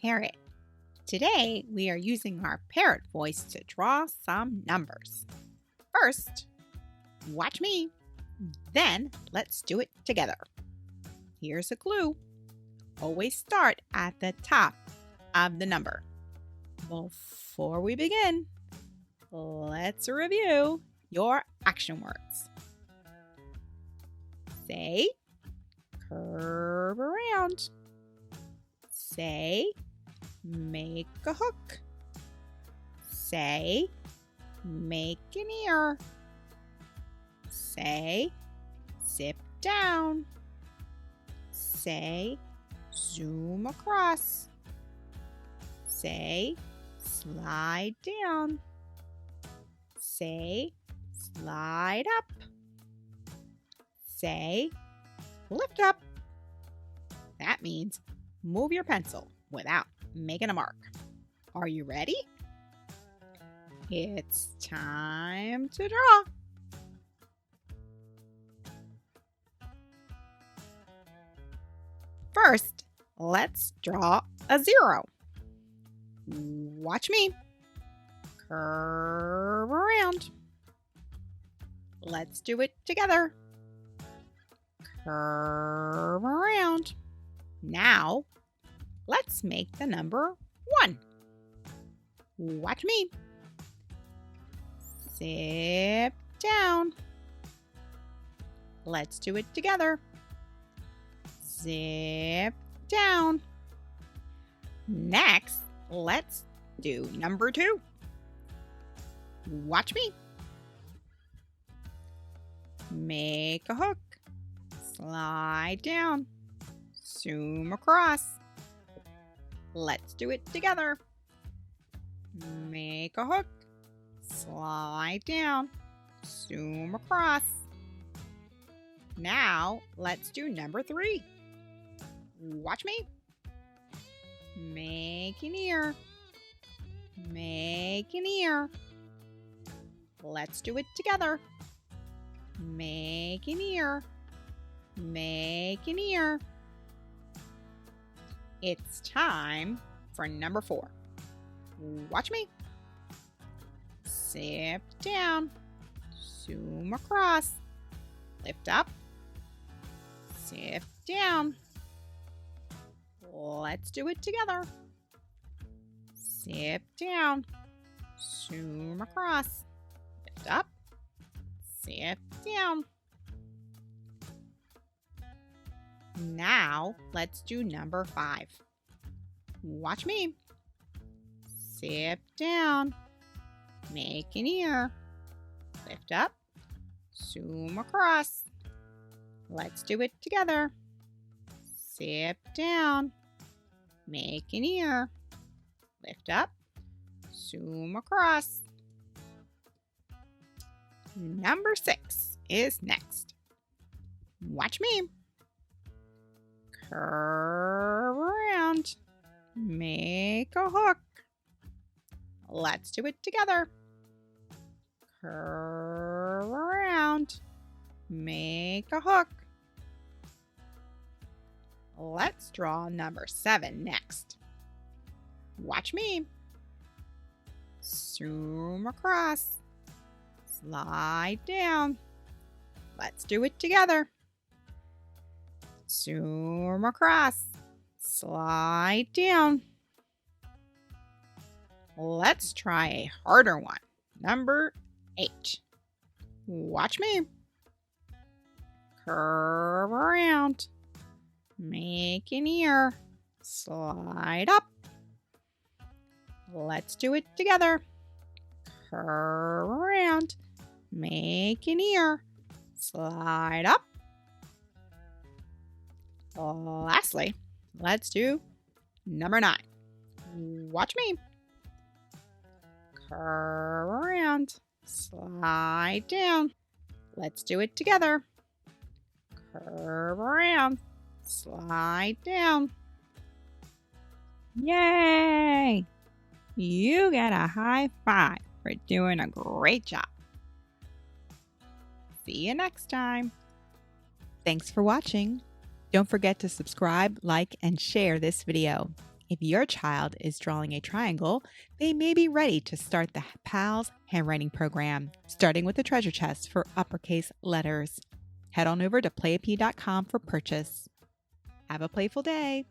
Parrot. Today, we are using our parrot voice to draw some numbers. First, watch me. Then, let's do it together. Here's a clue. Always start at the top of the number. Before we begin, let's review your action words. Say, curve around. Say, make a hook. Say, make an ear. Say, zip down. Say, zoom across. Say, slide down. Say, slide up. Say, lift up. That means move your pencil without making a mark. Are you ready? It's time to draw. First, let's draw a 0. Watch me. Curve around. Let's do it together. Curve around. Now, let's make the number 1. Watch me. Zip down. Let's do it together. Zip down. Next, let's do number 2. Watch me. Make a hook. Slide down. Zoom across. Let's do it together. Make a hook. Slide down. Zoom across. Now, let's do number 3. Watch me. Make an ear. Make an ear. Let's do it together. Make an ear. Make an ear. It's time for number 4. Watch me. Zip down. Zoom across. Lift up. Zip down. Let's do it together. Zip down. Zoom across. Lift up. Zip down. Now, let's do number 5. Watch me. Zip down. Make an ear. Lift up. Zoom across. Let's do it together. Zip down. Make an ear. Lift up. Zoom across. Number 6 is next. Watch me. Curve around. Make a hook. Let's do it together. Curve around. Make a hook. Let's draw number 7 next. Watch me. Zoom across. Slide down. Let's do it together. Zoom across. Slide down. Let's try a harder one. Number 8. Watch me. Curve around. Make an ear. Slide up. Let's do it together. Curve around. Make an ear. Slide up. Lastly, let's do number 9. Watch me. Curve around. Slide down. Let's do it together. Curve around. Slide down. Yay! You get a high 5 for doing a great job. See you next time. Thanks for watching. Don't forget to subscribe, like, and share this video. If your child is drawing a triangle, they may be ready to start the PALS Handwriting Program, starting with the Treasure Chest for uppercase letters. Head on over to playapy.com for purchase. Have a playful day.